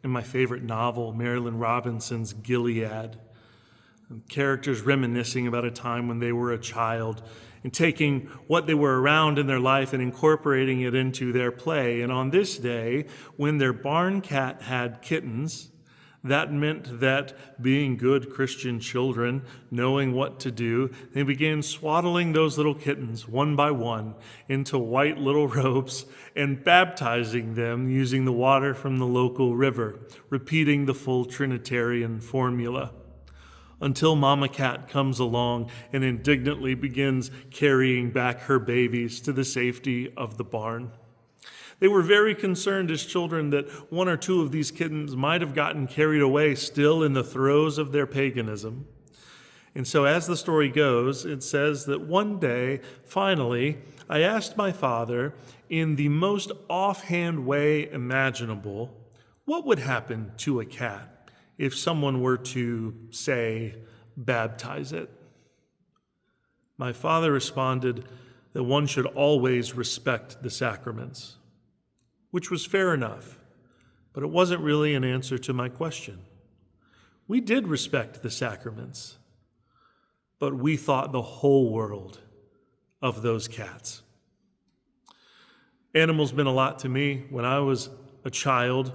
in my favorite novel, Marilyn Robinson's Gilead. Characters reminiscing about a time when they were a child and taking what they were around in their life and incorporating it into their play. And on this day, when their barn cat had kittens, that meant that being good Christian children, knowing what to do, they began swaddling those little kittens one by one into white little robes and baptizing them using the water from the local river, repeating the full Trinitarian formula, until Mama Cat comes along and indignantly begins carrying back her babies to the safety of the barn. They were very concerned as children that one or two of these kittens might have gotten carried away still in the throes of their paganism. And so as the story goes, it says that one day, finally, I asked my father in the most offhand way imaginable, what would happen to a cat if someone were to, say, baptize it? My father responded that one should always respect the sacraments, which was fair enough, but it wasn't really an answer to my question. We did respect the sacraments, but we thought the whole world of those cats. Animals meant a lot to me. When I was a child,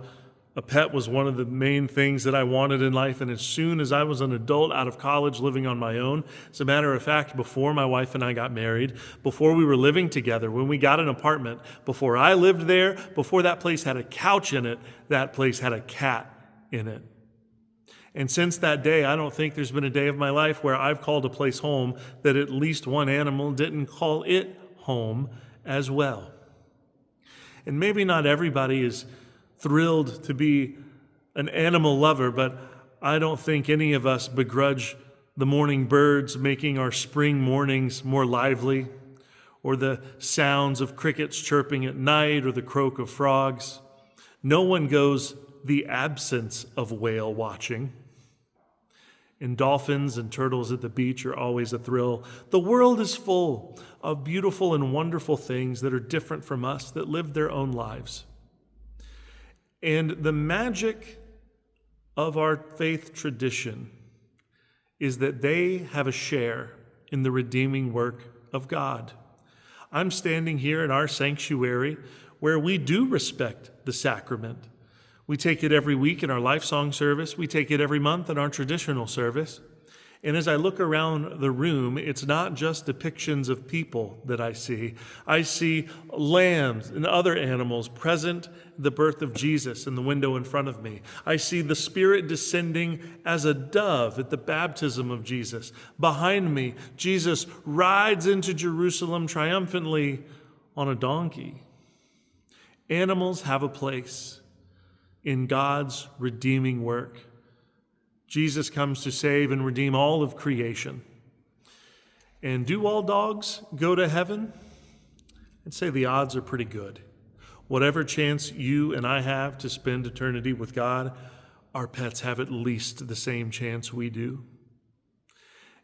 a pet was one of the main things that I wanted in life, and as soon as I was an adult out of college living on my own, as a matter of fact, before my wife and I got married, before we were living together, when we got an apartment, before I lived there, before that place had a couch in it, that place had a cat in it. And since that day, I don't think there's been a day of my life where I've called a place home that at least one animal didn't call it home as well. And maybe not everybody is thrilled to be an animal lover, but I don't think any of us begrudge the morning birds making our spring mornings more lively, or the sounds of crickets chirping at night, or the croak of frogs. No one goes the absence of whale watching. And dolphins and turtles at the beach are always a thrill. The world is full of beautiful and wonderful things that are different from us, that live their own lives. And the magic of our faith tradition is that they have a share in the redeeming work of God. I'm standing here in our sanctuary where we do respect the sacrament. We take it every week in our Life Song service. We take it every month in our traditional service. And as I look around the room, it's not just depictions of people that I see. I see lambs and other animals present the birth of Jesus in the window in front of me. I see the Spirit descending as a dove at the baptism of Jesus. Behind me, Jesus rides into Jerusalem triumphantly on a donkey. Animals have a place in God's redeeming work. Jesus comes to save and redeem all of creation. And do all dogs go to heaven? I'd say the odds are pretty good. Whatever chance you and I have to spend eternity with God, our pets have at least the same chance we do.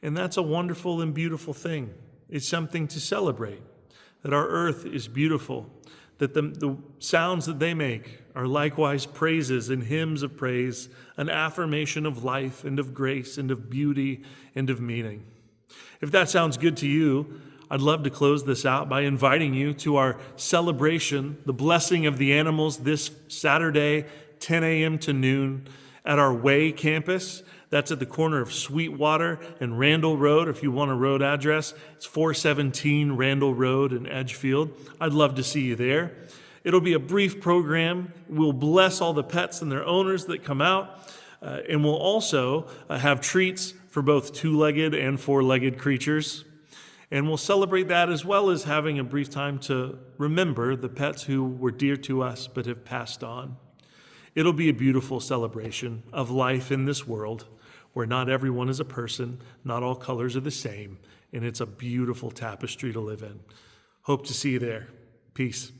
And that's a wonderful and beautiful thing. It's something to celebrate, that our earth is beautiful, that the sounds that they make are likewise praises and hymns of praise, an affirmation of life and of grace and of beauty and of meaning. If that sounds good to you, I'd love to close this out by inviting you to our celebration, the blessing of the animals, this Saturday, 10 a.m. to noon at our Way campus. That's at the corner of Sweetwater and Randall Road. If you want a road address, it's 417 Randall Road in Edgefield. I'd love to see you there. It'll be a brief program. We'll bless all the pets and their owners that come out. And we'll also have treats for both two-legged and four-legged creatures. And we'll celebrate that as well as having a brief time to remember the pets who were dear to us but have passed on. It'll be a beautiful celebration of life in this world where not everyone is a person, not all colors are the same, and it's a beautiful tapestry to live in. Hope to see you there. Peace.